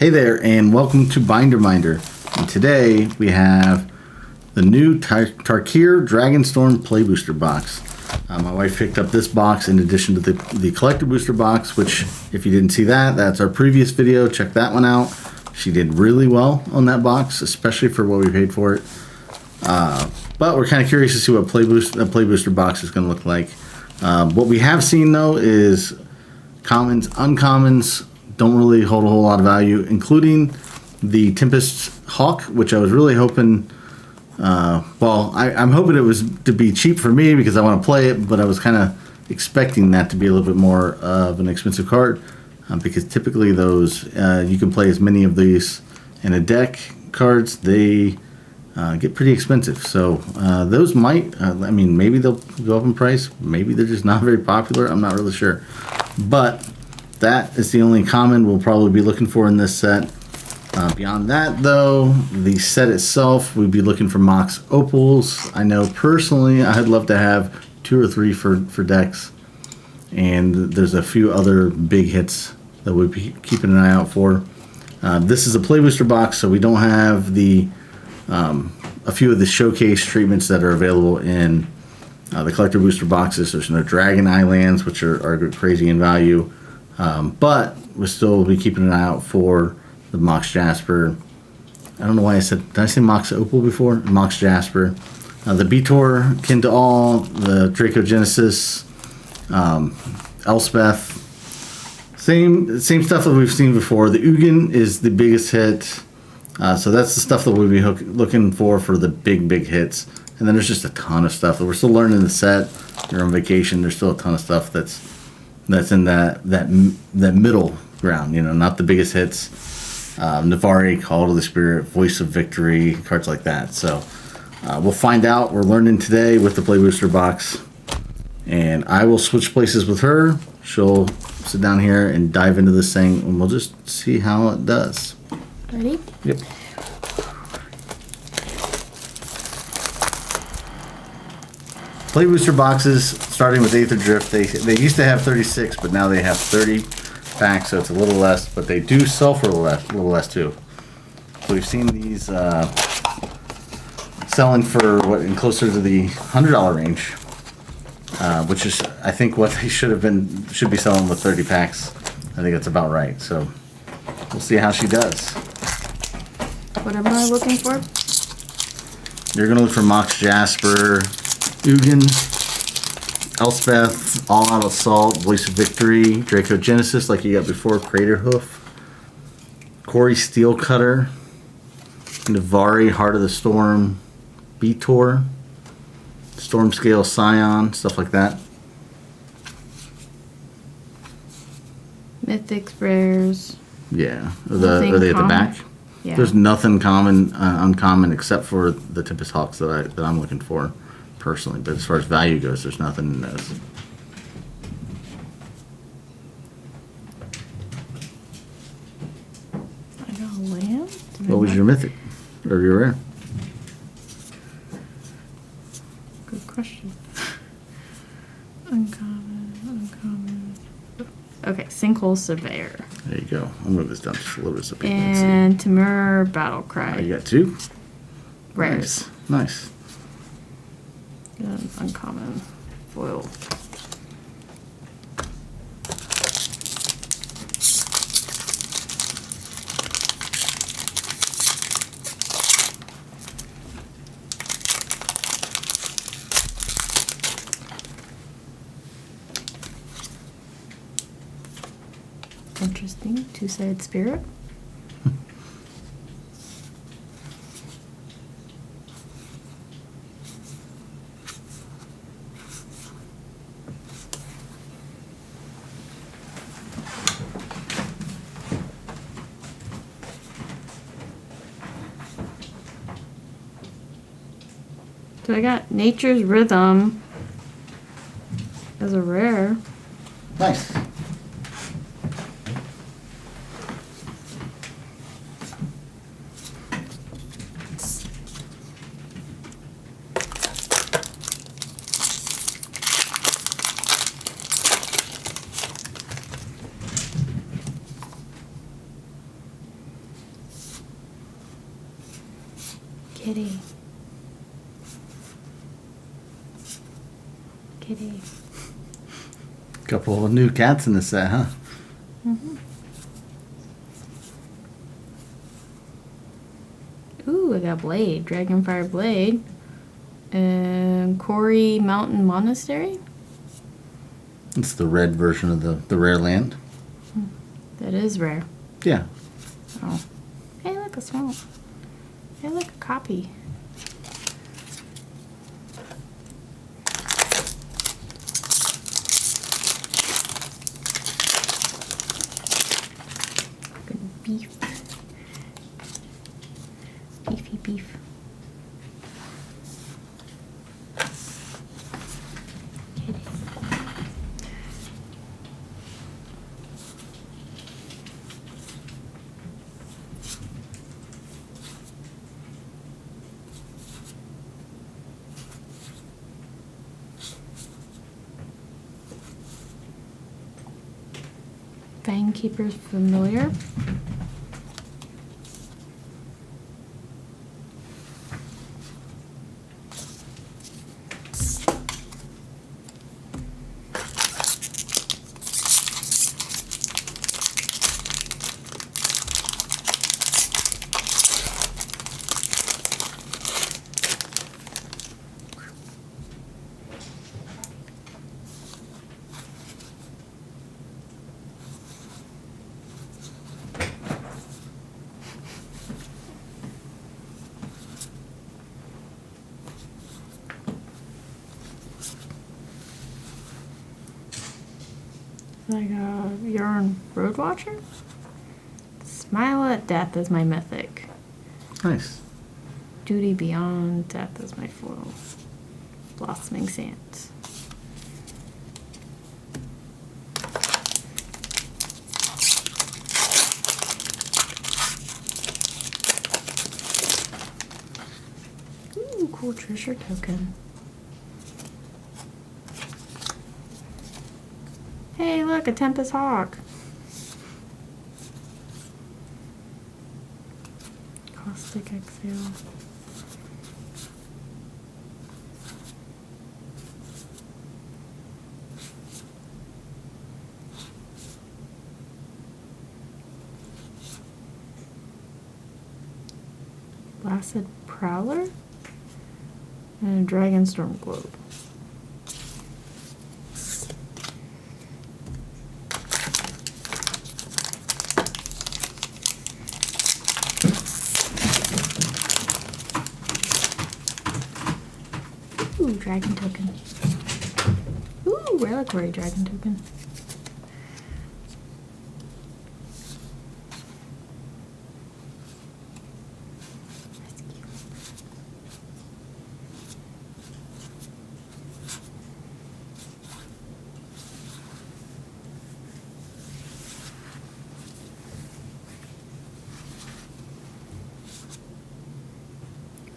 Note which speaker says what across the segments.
Speaker 1: Hey there, and welcome to Binder Minder. And today we have the new Tarkir Dragonstorm Play Booster box. My wife picked up this box in addition to the collector booster box, which, if you didn't see that, that's our previous video. Check that one out. She did really well on that box, especially for what we paid for it. But we're kind of curious to see what a Play Booster box is going to look like. What we have seen, though, is commons, uncommons, don't really hold a whole lot of value, including the Tempest Hawk, which I was really hoping, I'm hoping it was to be cheap for me because I want to play it, but I was kind of expecting that to be a little bit more of an expensive card, because typically those, you can play as many of these in a deck cards, they get pretty expensive. So those might, maybe they'll go up in price, maybe they're just not very popular, I'm not really sure. But that is the only common we'll probably be looking for in this set. Beyond that, though, the set itself, we'd be looking for Mox Opals. I know personally I'd love to have 2 or 3 for decks. And there's a few other big hits that we'll be keeping an eye out for. This is a Play Booster box, so we don't have the a few of the showcase treatments that are available in the collector booster boxes. There's no Dragon Islands, which are crazy in value. But we'll still be keeping an eye out for the Mox Jasper. I don't know why did I say Mox Opal before? Mox Jasper. The Beator, Kin to All, the Dracogenesis, Elspeth. Same stuff that we've seen before. The Ugin is the biggest hit. So that's the stuff that we'll be looking for the big hits. And then there's just a ton of stuff that we're still learning the set. You're on vacation, there's still a ton of stuff that's in that middle ground, not the biggest hits. Navari, Call to the Spirit, Voice of Victory, cards like that. So we'll find out. We're learning today with the Play Booster box. And I will switch places with her. She'll sit down here and dive into this thing, and we'll just see how it does.
Speaker 2: Ready?
Speaker 1: Yep. Play Booster boxes, starting with Aether Drift, they used to have 36, but now they have 30 packs, so it's a little less, but they do sell for a little less too. So we've seen these selling for closer to the $100 range, which is, I think, what they should be selling with 30 packs. I think that's about right. So we'll see how she does.
Speaker 2: What am I looking for?
Speaker 1: You're gonna look for Mox Jasper, Ugin, Elspeth, All Out Assault, Voice of Victory, Dracogenesis, like you got before, Crater Hoof, Corey Steelcutter, Navari, Heart of the Storm, Beator, Storm Scale Scion, stuff like that.
Speaker 2: Mythics, rares.
Speaker 1: Yeah, are they at the back?
Speaker 2: Yeah.
Speaker 1: There's nothing common, uncommon, except for the Tempest Hawks that I'm looking for personally. But as far as value goes, there's nothing in those.
Speaker 2: I got a lamp.
Speaker 1: What was your mythic or your rare?
Speaker 2: Good question. Uncommon. Okay, Sinkhole Surveyor.
Speaker 1: There you go. I'll move this down just a little bit so people can
Speaker 2: And Timur Battle Cry.
Speaker 1: see. You got 2?
Speaker 2: Rares.
Speaker 1: Nice.
Speaker 2: Uncommon. Foil. Interesting. Two-sided spirit. So I got Nature's Rhythm as a rare.
Speaker 1: Nice.
Speaker 2: Kitty. Kitty.
Speaker 1: Couple of new cats in the set, huh?
Speaker 2: Mm-hmm. Ooh, I got Blade, Dragonfire Blade. And Quarry Mountain Monastery.
Speaker 1: It's the red version of the rare land.
Speaker 2: That is rare.
Speaker 1: Yeah.
Speaker 2: Oh. Hey, look, a swamp. Hey, look, a copy. Good beef. Beefy beef. Kitty. Fangkeeper's Familiar. Like a Yarn Roadwatcher. Smile at Death is my mythic.
Speaker 1: Nice.
Speaker 2: Duty Beyond Death is my foil. Blossoming Sands. Ooh, cool treasure token. Hey, look, a Tempest Hawk. Caustic Exhale. Blasted Prowler. And a Dragonstorm Globe. Ooh, dragon token. Ooh, reliquary dragon token.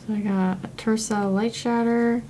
Speaker 2: So I got a Tursa Light Shatter.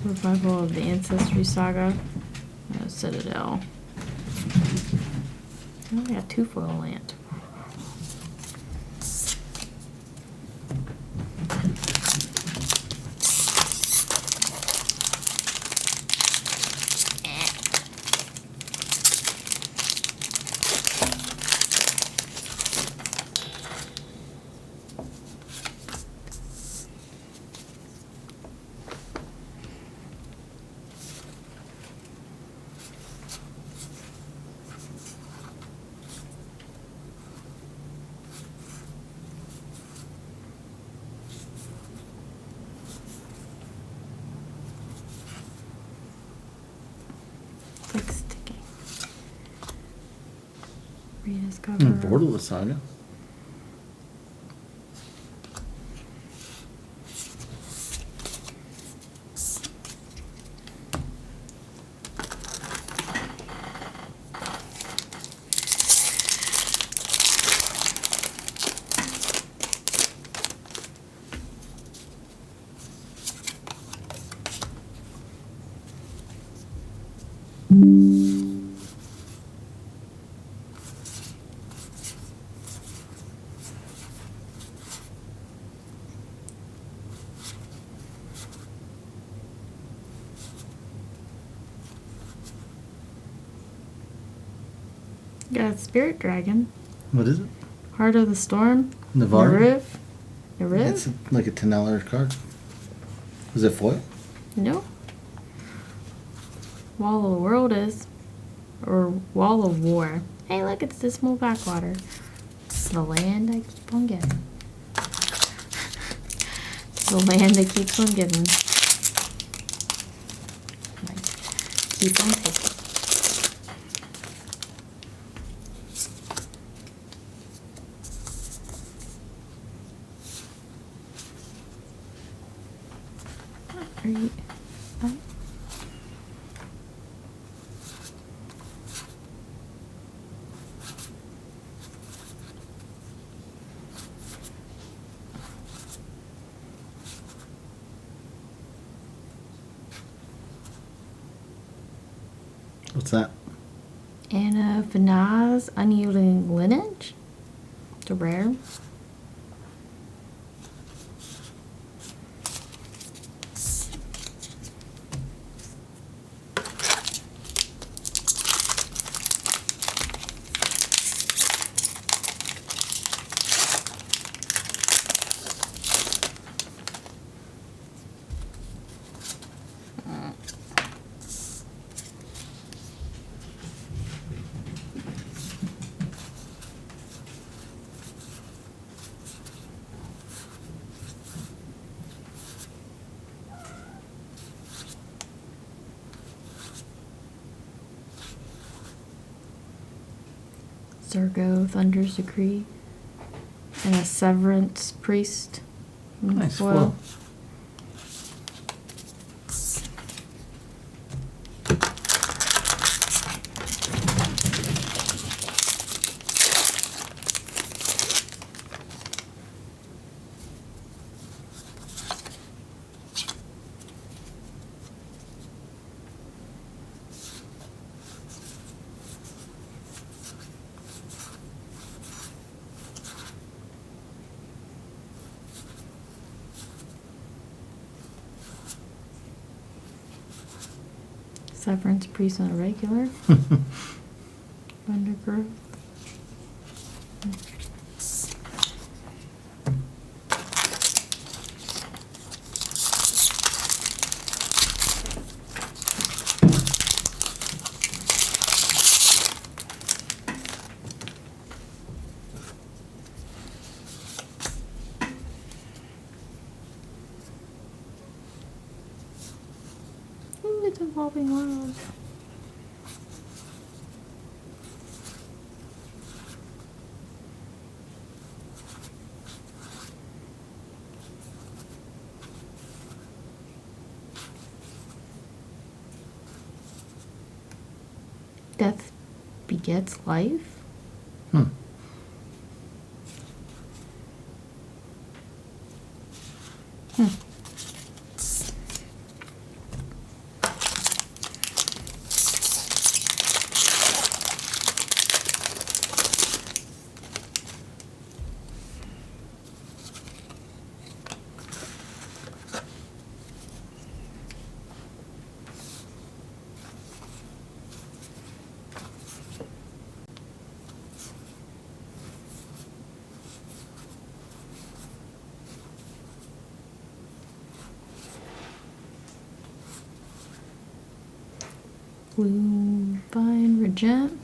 Speaker 2: Revival of the Ancestry Saga. Citadel. I only got 2 foil land. It's like sticking. Rediscover.
Speaker 1: Borderless Saga.
Speaker 2: Got Spirit Dragon.
Speaker 1: What is it?
Speaker 2: Heart of the Storm.
Speaker 1: Navarre?
Speaker 2: Nariv?
Speaker 1: It's like a $10 card. Is it foil?
Speaker 2: No. Wall of the World is. Or Wall of War. Hey, look, it's Dismal Backwater. It's the land I keep on getting. It's the land that keeps on giving. Like, keep on taking. Are you... Oh.
Speaker 1: What's that?
Speaker 2: Anna Fanaz Unyielding Lineage. It's a rare. Zergo Thunder's Decree. And a Severance Priest.
Speaker 1: Nice
Speaker 2: Foil.
Speaker 1: foil.
Speaker 2: Severance Priest on a regular. Undergrowth. Ooh, it's Evolving World. Death begets life.
Speaker 1: Hmm.
Speaker 2: Blue Vine Regent.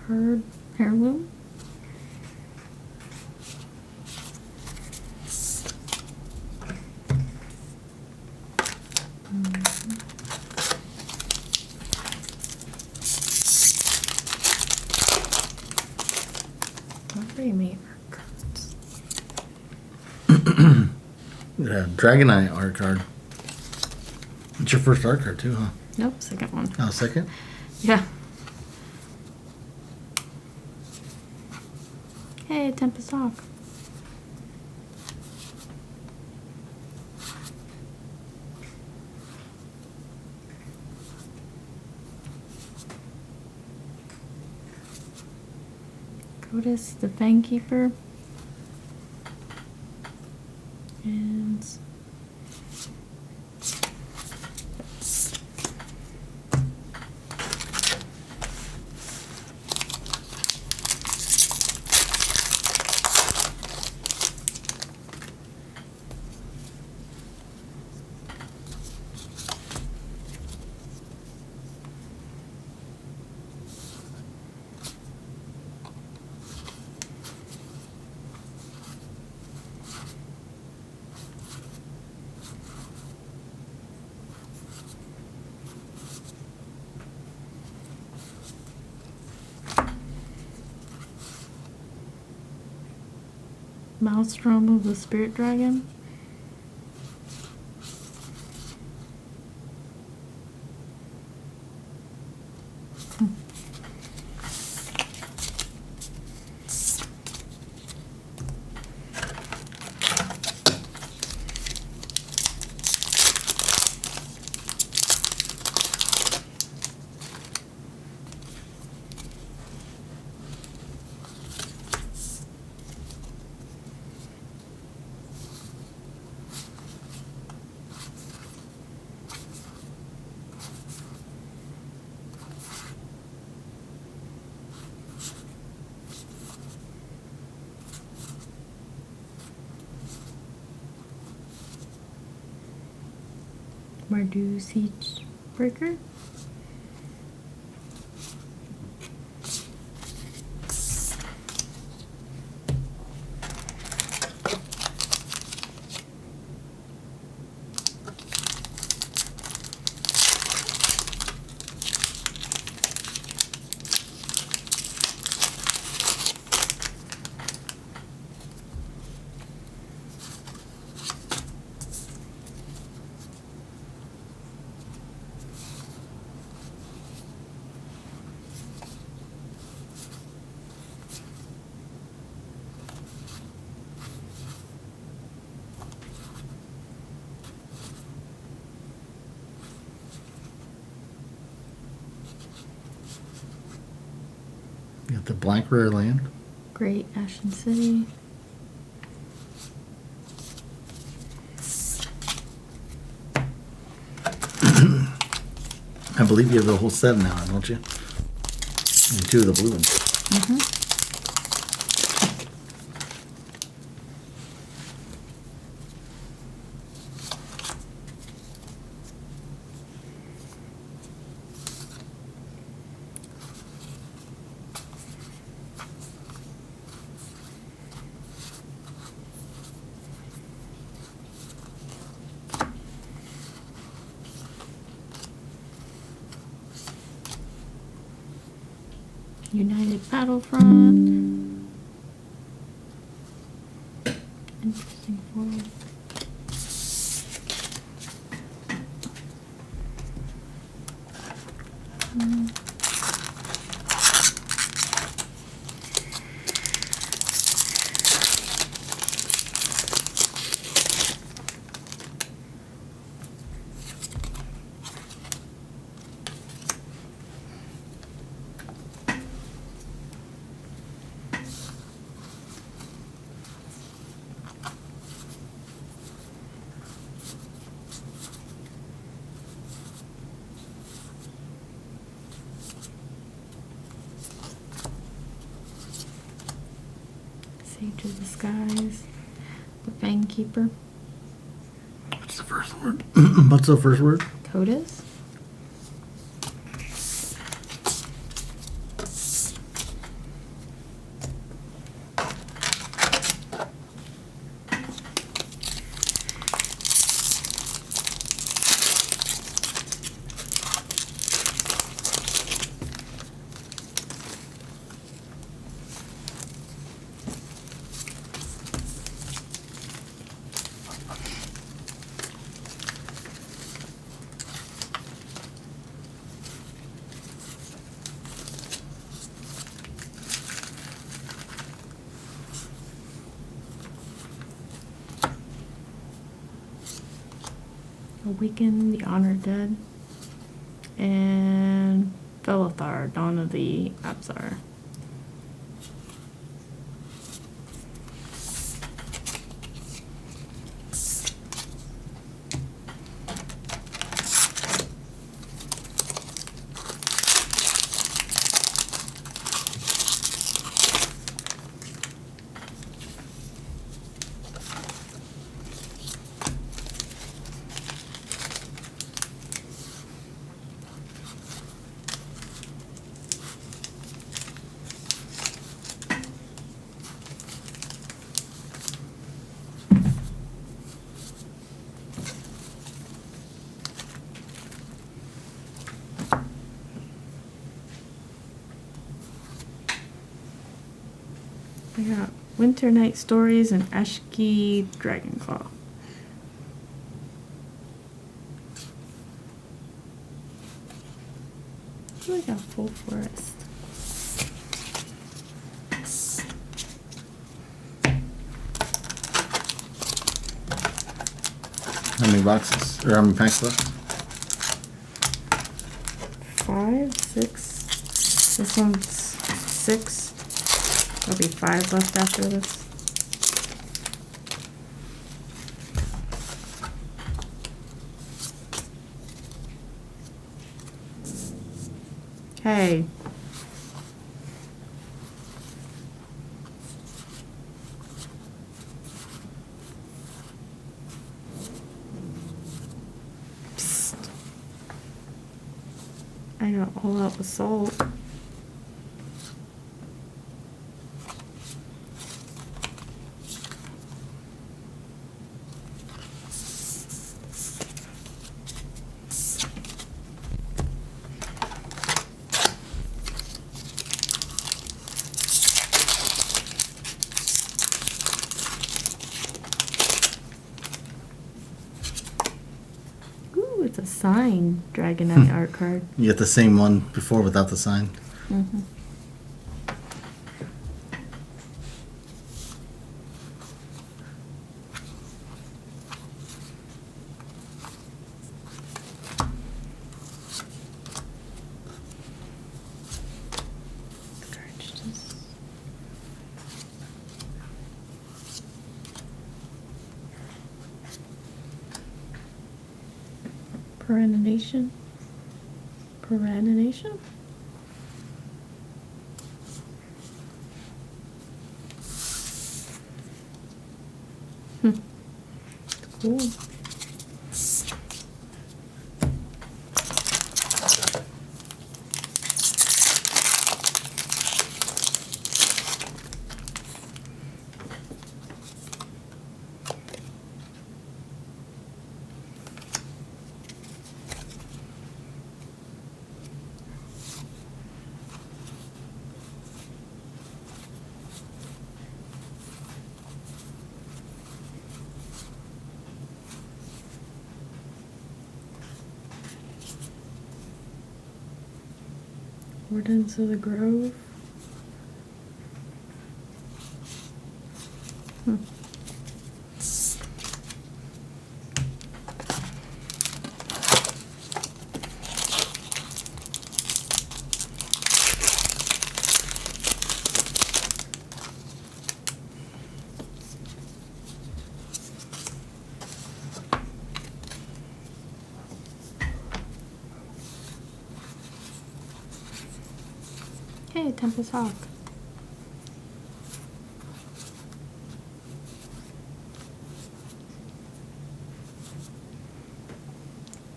Speaker 2: Heirloom. What do you mean?
Speaker 1: Dragonite art card. It's your first art card too, huh?
Speaker 2: Nope, second one.
Speaker 1: Oh, second?
Speaker 2: Yeah. Hey, Tempest Hawk. Codas, the Fangkeeper. And Maelstrom of the Spirit Dragon. Mardu Siege Breaker.
Speaker 1: You got the Blank Rare Land.
Speaker 2: Great Ashen City.
Speaker 1: I believe you have the whole set now, don't you? And two of the blue ones.
Speaker 2: Mm-hmm. United Battlefront. Interesting foil. Sage of the Skies. The Fangkeeper.
Speaker 1: What's the first word? What's the first word?
Speaker 2: Codas. Awaken the Honored Dead. And Belothar, Dawn of the Abzar. I got Winter Night Stories and Eshki Dragonclaw. I really got Full Forest.
Speaker 1: How many boxes? Or how many packs left?
Speaker 2: 5, 6. This one's 6. There'll be 5 left after this. Okay. Psst. I got All Out Assault. Ooh, it's a signed Dragonite art card.
Speaker 1: You get the same one before without the sign.
Speaker 2: Mm-hmm. Perennination? Perennination? Cool. Wardens of the Grove. Hey, Tempest Hawk.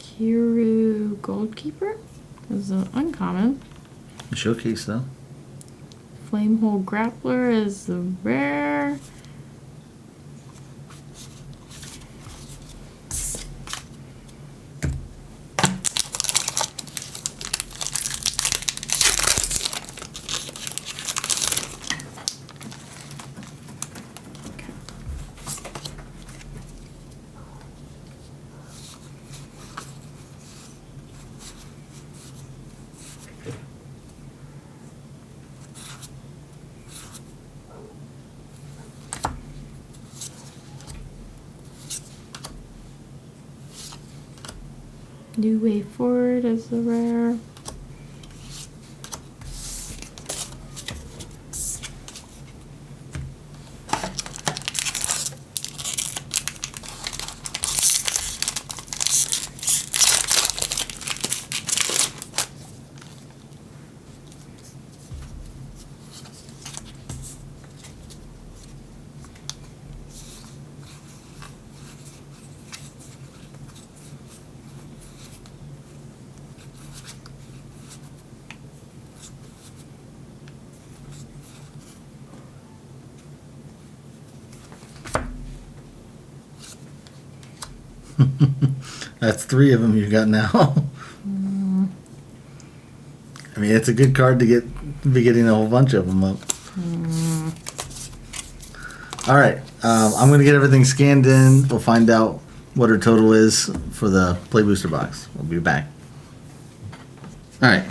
Speaker 2: Kiru Goldkeeper is an uncommon.
Speaker 1: The showcase though.
Speaker 2: Flamehole Grappler is a rare. New Way Forward is the rare.
Speaker 1: That's 3 of them you've got now. I mean, it's a good card to be getting a whole bunch of them up. All right, I'm going to get everything scanned in. We'll find out what her total is for the Play Booster box. We'll be back. All right,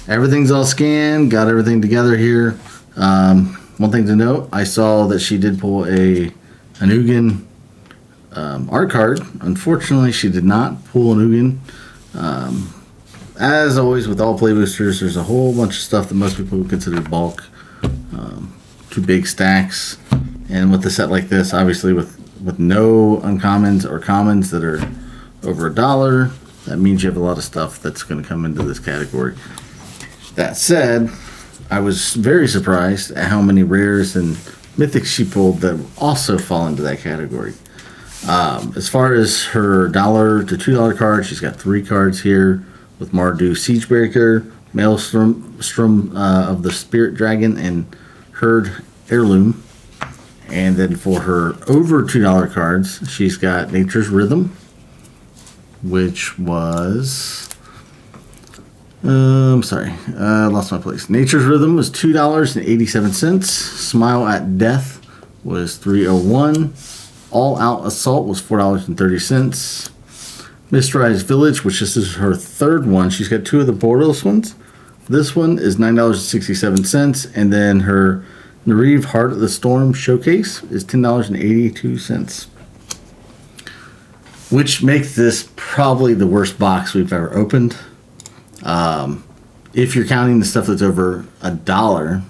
Speaker 1: everything's all scanned. Got everything together here. One thing to note, I saw that she did pull an Ugin art card. Unfortunately, she did not pull an Ugin. As always with all play boosters, there's a whole bunch of stuff that most people would consider bulk. 2 big stacks. And with a set like this, obviously with no uncommons or commons that are over $1, that means you have a lot of stuff that's going to come into this category. That said, I was very surprised at how many rares and mythics she pulled that also fall into that category. As far as her $1 to $2 cards, she's got 3 cards here with Mardu Siegebreaker, Maelstrom of the Spirit Dragon, and Herd Heirloom. And then for her over $2 cards, she's got Nature's Rhythm, which was... lost my place. Nature's Rhythm was $2.87. Smile at Death was $3.01. All Out Assault was $4.30. Mysterized Village, which this is her 3rd one. She's got 2 of the borderless ones. This one is $9.67. And then her Nariv Heart of the Storm Showcase is $10.82. Which makes this probably the worst box we've ever opened. If you're counting the stuff that's over $1,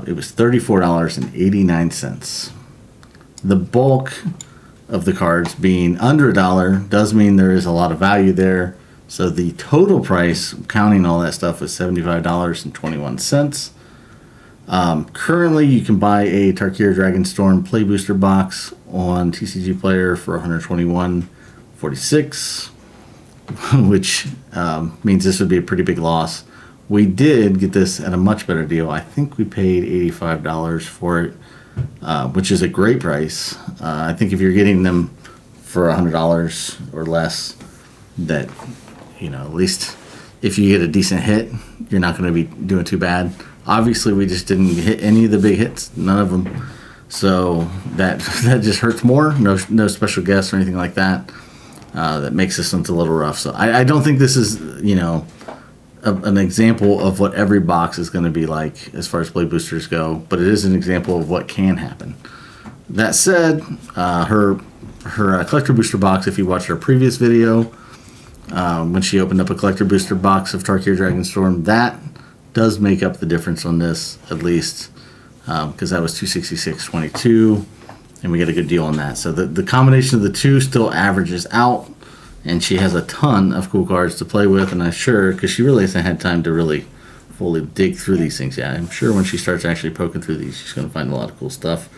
Speaker 1: it was $34.89. The bulk of the cards being under $1 does mean there is a lot of value there. So the total price, counting all that stuff, is $75.21. Currently, you can buy a Tarkir Dragonstorm Play Booster box on TCG Player for $121.46, which means this would be a pretty big loss. We did get this at a much better deal. I think we paid $85 for it, which is a great price. I think if you're getting them for $100 or less, that, at least if you get a decent hit, you're not going to be doing too bad. Obviously, we just didn't hit any of the big hits, none of them. So that just hurts more. No special guests or anything like that. That makes this one a little rough. So I don't think this is, an example of what every box is going to be like as far as play boosters go, but it is an example of what can happen. That said, her collector booster box, if you watched our previous video, when she opened up a collector booster box of Tarkir Dragonstorm, that does make up the difference on this, at least, because that was $266.22, and we get a good deal on that. So the combination of the two still averages out, and she has a ton of cool cards to play with, and I'm sure, because she really hasn't had time to really fully dig through these things yet, I'm sure when she starts actually poking through these, she's going to find a lot of cool stuff.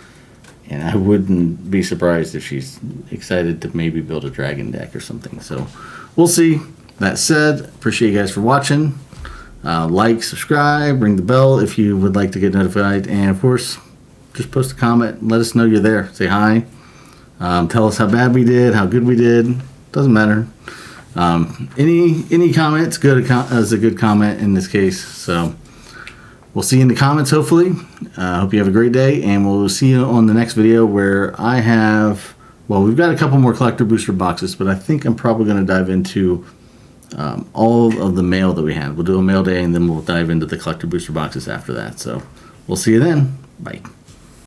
Speaker 1: And I wouldn't be surprised if she's excited to maybe build a dragon deck or something. So we'll see. That said, appreciate you guys for watching. Like, subscribe, ring the bell if you would like to get notified. And of course, just post a comment. Let us know you're there. Say hi. Tell us how bad we did, how good we did. Doesn't matter. Any comments good as a good comment in this case. So we'll see you in the comments, hopefully. Hope you have a great day, and we'll see you on the next video where I have, we've got a couple more collector booster boxes, but I think I'm probably going to dive into all of the mail that we had. We'll do a mail day, and then we'll dive into the collector booster boxes after that. So we'll see you then. Bye.